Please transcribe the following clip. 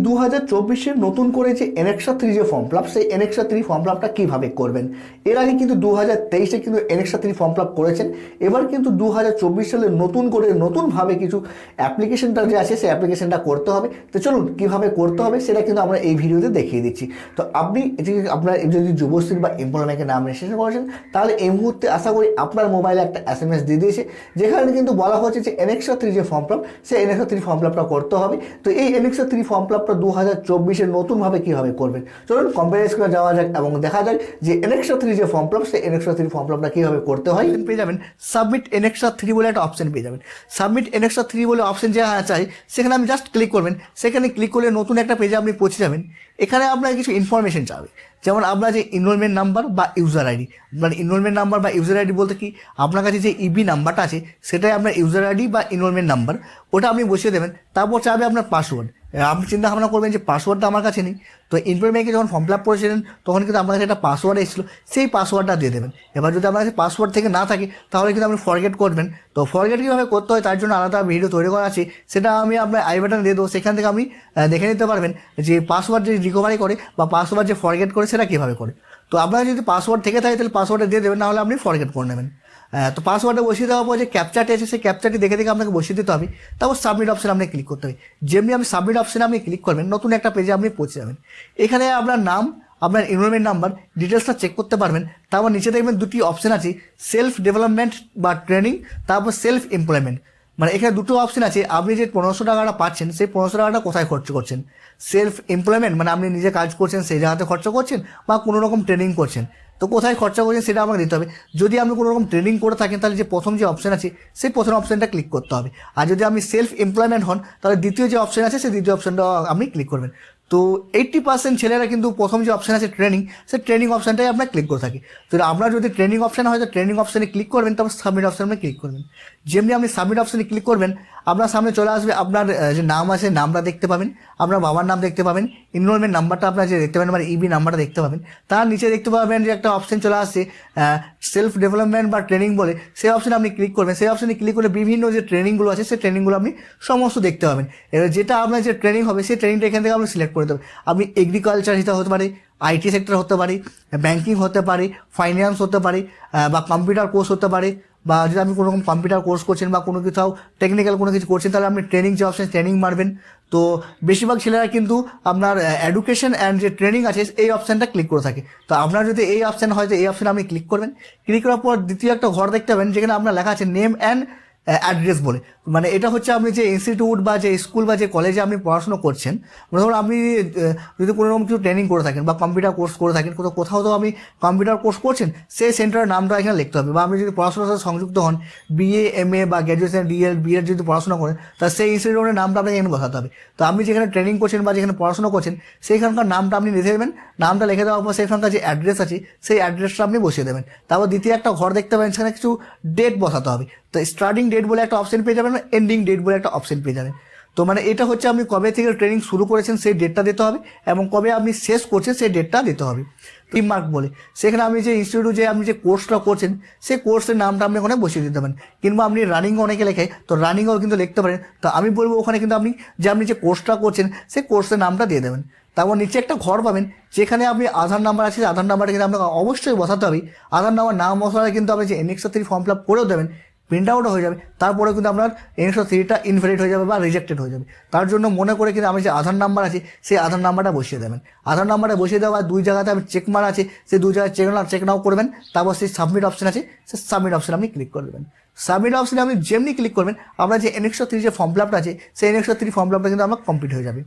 2024-এর নতুন করে যে NEXA-3 যে ফর্ম ফিল আপ, সেই NEXA-3 ফর্ম ফিল আপটা কীভাবে করবেন। এর আগে কিন্তু 2023-এ কিন্তু NEXA-3 ফর্ম ফিল আপ করেছেন। এবার কিন্তু 2024 সালে নতুনভাবে কিছু অ্যাপ্লিকেশনটা যে আছে সেই অ্যাপ্লিকেশনটা করতে হবে। তো চলুন কীভাবে করতে হবে সেটা কিন্তু আমরা এই ভিডিওতে দেখিয়ে দিচ্ছি। তো আপনি আপনার যদি যুবশ্রী বা এমপ্লয়মেন্টের নাম রেজিস্ট্রেশন করেছেন, তাহলে এই মুহূর্তে আশা করি আপনার মোবাইলে একটা SMS দিয়ে দিয়েছে, যেখানে কিন্তু বলা হচ্ছে যে NEXA-3 যে ফর্ম ফিল আপ, সেই NEXA-3 ফর্ম ফিল আপটা করতে হবে। তো এই NEXA-3 ফর্ম ফিল আপটা 2024-এ নতুনভাবে কীভাবে করবেন, চলুন কম্পিউটার স্ক্রিনে যাওয়া যাক এবং দেখা যায় যে NEXA-3 যে ফর্ম ফিল আপ, সেই NEXA-3 ফর্ম ফিল আপটা কীভাবে করতে হয়। পেয়ে যাবেন সাবমিট NEXA-3 বলে একটা অপশন পেয়ে যাবেন। সাবমিট NEXA-3 বলে অপশন যে চাই, সেখানে আমি জাস্ট ক্লিক করবেন। সেখানে ক্লিক করলে নতুন একটা পেজে আপনি পৌঁছে যাবেন। এখানে আপনার কিছু ইনফরমেশন চাবে, যেমন আপনার যে এনরোলমেন্ট নাম্বার বা ইউজার আইডি। মানে এনরোলমেন্ট নাম্বার বা ইউজার আইডি বলতে কি, আপনার কাছে যে ইবি নাম্বারটা আছে সেটাই আপনার ইউজার আইডি বা এনরোলমেন্ট নাম্বার, ওটা আপনি বসিয়ে দেবেন। তারপর চাবে আপনার পাসওয়ার্ড। আপনি চিন্তা ভাবনা করবেন যে পাসওয়ার্ডটা আমার কাছে নেই, তো ইনফরমেশনকে যখন ফর্ম ফিল আপ করেছিলেন তখন কিন্তু আপনার কাছে একটা পাসওয়ার্ড এসেছিলো, সেই পাসওয়ার্ডটা দিয়ে দেবেন। এবার যদি আপনার কাছে পাসওয়ার্ড থেকে না থাকে তাহলে কিন্তু আপনি ফরগেট করবেন। তো ফরগেট কীভাবে করতে হয় তার জন্য আলাদা ভিডিও তৈরি করা আছে, সেটা আমি আপনার আই বাটন দিয়ে দেবো। সেখান থেকে আপনি দেখে নিতে পারবেন যে পাসওয়ার্ড যে রিকভারি করে বা পাসওয়ার্ড যে ফরগেট করে সেটা কীভাবে করে। তো আপনার যদি পাসওয়ার্ড থেকে থাকে তাহলে পাসওয়ার্ডটা দিয়ে দেবেন, নাহলে আপনি ফরগেট করে নেবেন। তো পাসওয়ার্ডটা বসিয়ে দেওয়ার পর যে ক্যাপচারটি আছে সেই ক্যাপচারটি দেখে আপনাকে বসিয়ে দিতে হবে। তারপর সাবমিট অপশানে আপনি ক্লিক করতে হবে। যেমনি আপনি সাবমিট অপশানে আপনি ক্লিক করবেন, নতুন একটা পেজে আপনি পৌঁছে যাবেন। এখানে আপনার নাম, আপনার এনরোলমেন্ট নাম্বার, ডিটেলসটা চেক করতে পারবেন। তারপর নিচে দেখবেন দুটি অপশান আছে, সেলফ ডেভেলপমেন্ট বা ট্রেনিং, তারপর সেলফ এমপ্লয়মেন্ট। মানে এখানে দুটো অপশান আছে, আপনি যে 1500 টাকাটা পাচ্ছেন সেই 1500 টাকাটা কোথায় খরচ করছেন। সেলফ এমপ্লয়মেন্ট মানে আপনি নিজে কাজ করছেন সেই জায়গাতে খরচা করছেন, বা কোনো রকম ট্রেনিং করছেন, তো কোথায় খরচা করছেন সেটা আমাকে দিতে হবে। যদি আপনি কোনো রকম ট্রেনিং করে থাকেন তাহলে যে প্রথম যে অপশান আছে সেই প্রথম অপশানটা ক্লিক করতে হবে। আর যদি আপনি সেলফ এমপ্লয়মেন্ট হন তাহলে দ্বিতীয় যে অপশান আছে সেই দ্বিতীয় অপশানটা আপনি ক্লিক করবেন। তো 80% ছেলেরা কিন্তু প্রথম যে অপশান আছে ট্রেনিং, সেই ট্রেনিং অপশানটাই আপনার ক্লিক করে থাকে। তো আপনার যদি ট্রেনিং অপশান হয় তো ট্রেনিং অপশানে ক্লিক করবেন, তারপর সাবমিট অপশানে ক্লিক করবেন। যেমনি আপনি সাবমিট অপশানে ক্লিক করবেন, আপনার সামনে চলে আসবে আপনার যে নাম আছে নামটা দেখতে পাবেন, আপনার বাবার নাম দেখতে পাবেন, এনরোলমেন্ট নাম্বারটা আপনার যে দেখতে পাবেন মানে ইবি নাম্বারটা দেখতে পাবেন। তার নিচে দেখতে পাবেন যে একটা অপশান চলে আসছে সেলফ ডেভেলপমেন্ট বা ট্রেনিং বলে, সেই অপশানে আপনি ক্লিক করবেন। সেই অপশানে ক্লিক করে বিভিন্ন যে ট্রেনিংগুলো আছে সেই ট্রেনিংগুলো আপনি সমস্ত দেখতে পাবেন। এবার যেটা আপনার যে ট্রেনিং হবে সেই ট্রেনিংটা এখান থেকে আপনি সিলেক্ট করে দেবেন। আপনি এগ্রিকালচার হিসেবে হতে পারে, আইটি সেক্টর হতে পারে, ব্যাঙ্কিং হতে পারে, ফাইন্যান্স হতে পারে, বা কম্পিউটার কোর্স হতে পারে, বা যদি আপনি কোনো রকম কম্পিউটার কোর্স করছেন বা কোনো কোথাও টেকনিক্যাল কোনো কিছু করছেন তাহলে আপনি ট্রেনিং যে অপশন ট্রেনিং মারবেন। তো বেশিরভাগ ছেলেরা কিন্তু আপনার এডুকেশন অ্যান্ড যে ট্রেনিং আছে এই অপশানটা ক্লিক করে থাকে। তো আপনার যদি এই অপশান হয় তো এই অপশানে আপনি ক্লিক করবেন। ক্লিক করার পর দ্বিতীয় একটা ঘর দেখতে পাবেন যেখানে আপনার লেখা আছে নেম অ্যান্ড অ্যাড্রেস বলে। মানে এটা হচ্ছে আপনি যে ইনস্টিটিউট বা যে স্কুল বা যে কলেজে আপনি পড়াশোনা করছেন, ধরুন আপনি যদি কোনো রকম কিছু ট্রেনিং করে থাকেন বা কম্পিউটার কোর্স করে থাকেন, কোথাও তো আপনি কম্পিউটার কোর্স করছেন, সেই সেন্টারের নামটা এখানে লিখতে হবে। বা আপনি যদি পড়াশোনার সাথে সংযুক্ত হন, BA MA বা গ্র্যাজুয়েশন DL BEড যদি পড়াশোনা করেন, তাহলে সেই ইনস্টিটিউটের নামটা আপনাকে এখানে বসাতে হবে। তো আপনি যেখানে ট্রেনিং করছেন বা যেখানে পড়াশোনা করছেন সেইখানকার নামটা আপনি লিখে দেবেন। নামটা লিখে দেওয়ার পর সেখানকার যে অ্যাড্রেস আছে সেই অ্যাড্রেসটা আপনি বসিয়ে দেবেন। তারপর দ্বিতীয় একটা ঘর দেখতে পাবেন, সেখানে কিছু ডেট বসাতে হবে। তো স্টার্টিং ডেট বলে একটা অপশন পেয়ে যাবেন, এন্ডিং ডেট বলে একটা অপশন পেয়ে যাবেন। তো মানে এটা হচ্ছে আপনি কবে থেকে ট্রেনিং শুরু করেছেন সেই ডেটটা দিতে হবে, এবং কবে আপনি শেষ করছেন সেই ডেটটা দিতে হবে। টিম মার্ক বলে সেখানে আপনি যে ইনস্টিটিউট যে আপনি যে কোর্সটা করছেন সেই কোর্সের নামটা আপনি ওখানে বসিয়ে দিতে পারেন। কিংবা আপনি রানিংও অনেকে লেখে, তো রানিংও কিন্তু লিখতে পারেন। তো আমি বলবো ওখানে কিন্তু আপনি যে কোর্সটা করছেন সেই কোর্সের নামটা দিয়ে দেবেন। তারপর নিচে একটা ঘর পাবেন যেখানে আপনি আধার নাম্বার আছে, আধার নাম্বারটা কিন্তু আপনাকে অবশ্যই বসাতে হবে। আধার নাম্বার না বসালে কিন্তু আপনি যে NEXA-3 ফর্ম ফিল আপ করেও দেবেন, প্রিন্ট আউটও হয়ে যাবে, তারপরে কিন্তু আপনার NEXA-3টা ইনভ্যালিড হয়ে যাবে বা রিজেক্টেড হয়ে যাবে। তার জন্য মনে করে কিন্তু আমি যে আধার নাম্বার আছে সেই আধার নাম্বারটা বসিয়ে দেবেন। আধার নাম্বারটা বসিয়ে দেওয়া দুই জায়গাতে আমি চেক মারা আছে, সেই দুই জায়গায় চেক নাও করবেন। তারপর সেই সাবমিট অপশন আছে, সেই সাবমিট অপশানে আপনি ক্লিক করে দেবেন। সাবমিট অপশানে আপনি যেমনি ক্লিক করবেন আপনার যে NEXA-3 যে ফর্ম ফিল আপটা আছে সেই NEXA-3 ফর্ম ফিল আপটা কিন্তু আমার কমপ্লিট হয়ে যাবে।